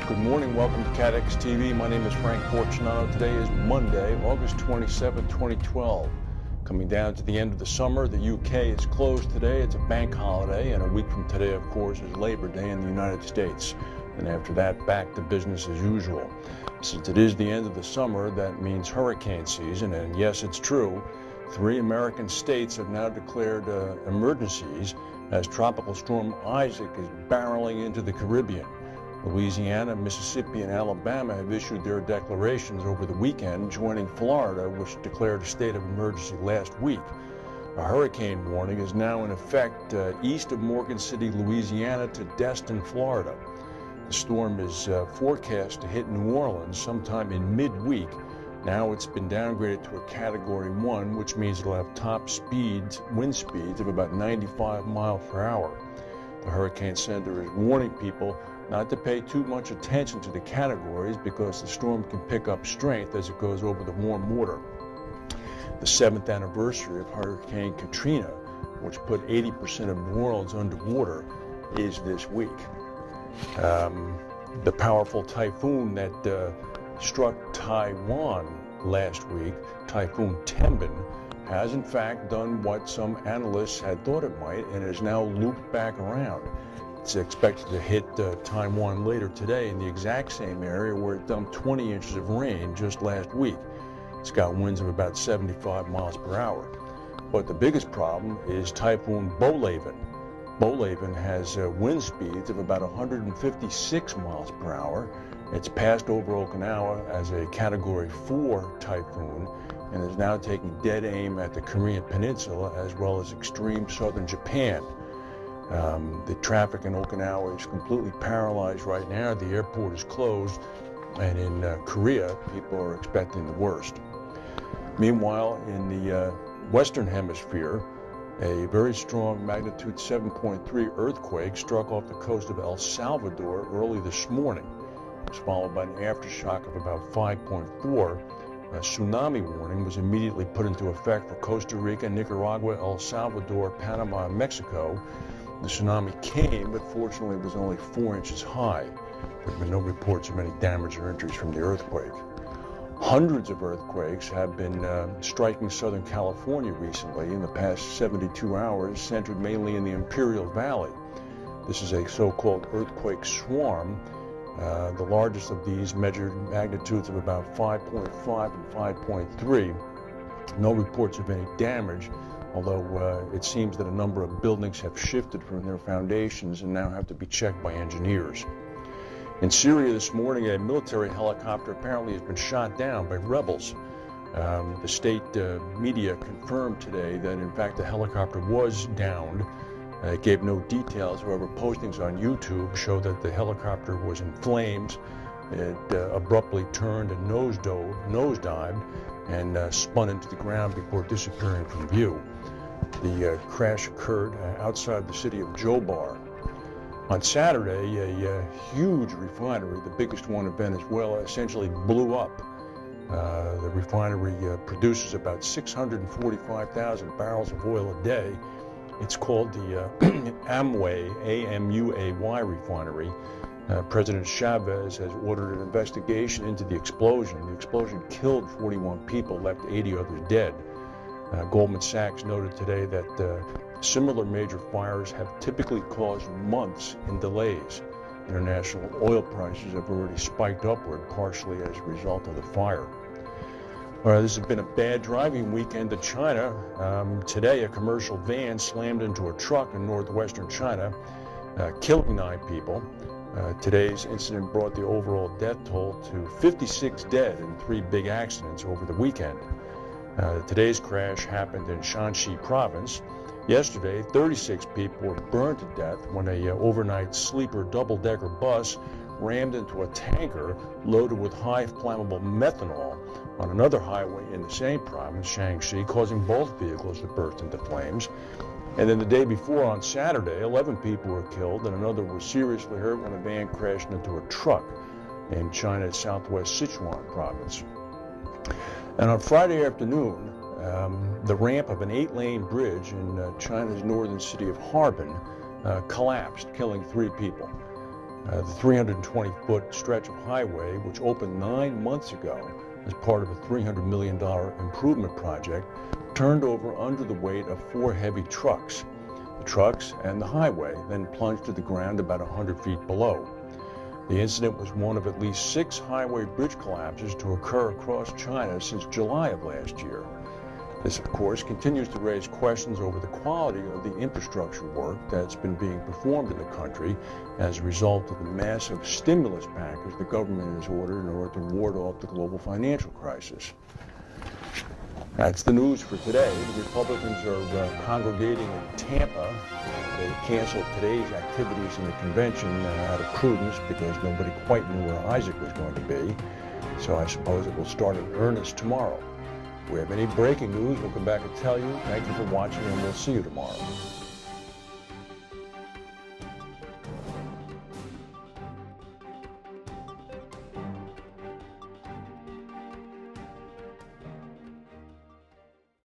Good morning, welcome to CATEX TV. My name is Frank Fortunato. Today is Monday, August 27, 2012. Coming down to the end of the summer, the UK is closed today. It's a bank holiday, and a week from today, of course, is Labor Day in the United States. And after that, back to business as usual. Since it is the end of the summer, that means hurricane season, and yes, it's true. 3 American states have now declared emergencies as Tropical Storm Isaac is barreling into the Caribbean. Louisiana, Mississippi, and Alabama have issued their declarations over the weekend, joining Florida, which declared a state of emergency last week. A hurricane warning is now in effect east of Morgan City, Louisiana to Destin, Florida. The storm is forecast to hit New Orleans sometime in midweek. Now it's been downgraded to a Category 1, which means it'll have top speeds, wind speeds of about 95 miles per hour. The Hurricane Center is warning people not to pay too much attention to the categories because the storm can pick up strength as it goes over the warm water. The 7th anniversary of Hurricane Katrina, which put 80% of New Orleans underwater, is this week. The powerful typhoon that struck Taiwan last week, Typhoon Tenbin, has in fact done what some analysts had thought it might and is now looped back around. It's expected to hit Taiwan later today in the exact same area where it dumped 20 inches of rain just last week. It's got winds of about 75 miles per hour. But the biggest problem is Typhoon Bolaven. Bolaven has wind speeds of about 156 miles per hour. It's passed over Okinawa as a Category 4 typhoon and is now taking dead aim at the Korean Peninsula as well as extreme southern Japan. The traffic in Okinawa is completely paralyzed right now. The airport is closed, and in Korea, people are expecting the worst. Meanwhile, in the Western Hemisphere, a very strong magnitude 7.3 earthquake struck off the coast of El Salvador early this morning. It was followed by an aftershock of about 5.4. A tsunami warning was immediately put into effect for Costa Rica, Nicaragua, El Salvador, Panama, and Mexico. The tsunami came, but fortunately it was only 4 inches high. There have been no reports of any damage or injuries from the earthquake. Hundreds of earthquakes have been striking Southern California recently in the past 72 hours, centered mainly in the Imperial Valley. This is a so-called earthquake swarm. The largest of these measured magnitudes of about 5.5 and 5.3. No reports of any damage, although it seems that a number of buildings have shifted from their foundations and now have to be checked by engineers. In Syria this morning, a military helicopter apparently has been shot down by rebels. The state media confirmed today that in fact the helicopter was downed. It gave no details, however postings on YouTube show that the helicopter was in flames. It abruptly turned and nosedived and spun into the ground before disappearing from view. The crash occurred outside the city of Jobar. On Saturday, a huge refinery, the biggest one in Venezuela, essentially blew up. The refinery produces about 645,000 barrels of oil a day. It's called the Amuay, A-M-U-A-Y refinery. President Chavez has ordered an investigation into the explosion. The explosion killed 41 people, left 80 others dead. Goldman Sachs noted today that similar major fires have typically caused months in delays. International oil prices have already spiked upward, partially as a result of the fire. This has been a bad driving weekend to China. Today, a commercial van slammed into a truck in northwestern China, killing 9 people. Today's incident brought the overall death toll to 56 dead in 3 big accidents over the weekend. Today's crash happened in Shanxi province. Yesterday, 36 people were burned to death when an overnight sleeper double-decker bus rammed into a tanker loaded with high flammable methanol on another highway in the same province, Shanxi, causing both vehicles to burst into flames. And then the day before, on Saturday, 11 people were killed and another was seriously hurt when a van crashed into a truck in China's southwest Sichuan province. And on Friday afternoon, the ramp of an 8-lane bridge in China's northern city of Harbin collapsed, killing 3 people. The 320-foot stretch of highway, which opened 9 months ago as part of a $300 million improvement project, turned over under the weight of 4 heavy trucks. The trucks and the highway then plunged to the ground about 100 feet below. The incident was one of at least 6 highway bridge collapses to occur across China since July of last year. This, of course, continues to raise questions over the quality of the infrastructure work that's been being performed in the country as a result of the massive stimulus package the government has ordered in order to ward off the global financial crisis. That's the news for today. The Republicans are congregating in Tampa. They canceled today's activities in the convention out of prudence because nobody quite knew where Isaac was going to be. So I suppose it will start in earnest tomorrow. If we have any breaking news, we'll come back and tell you. Thank you for watching, and we'll see you tomorrow.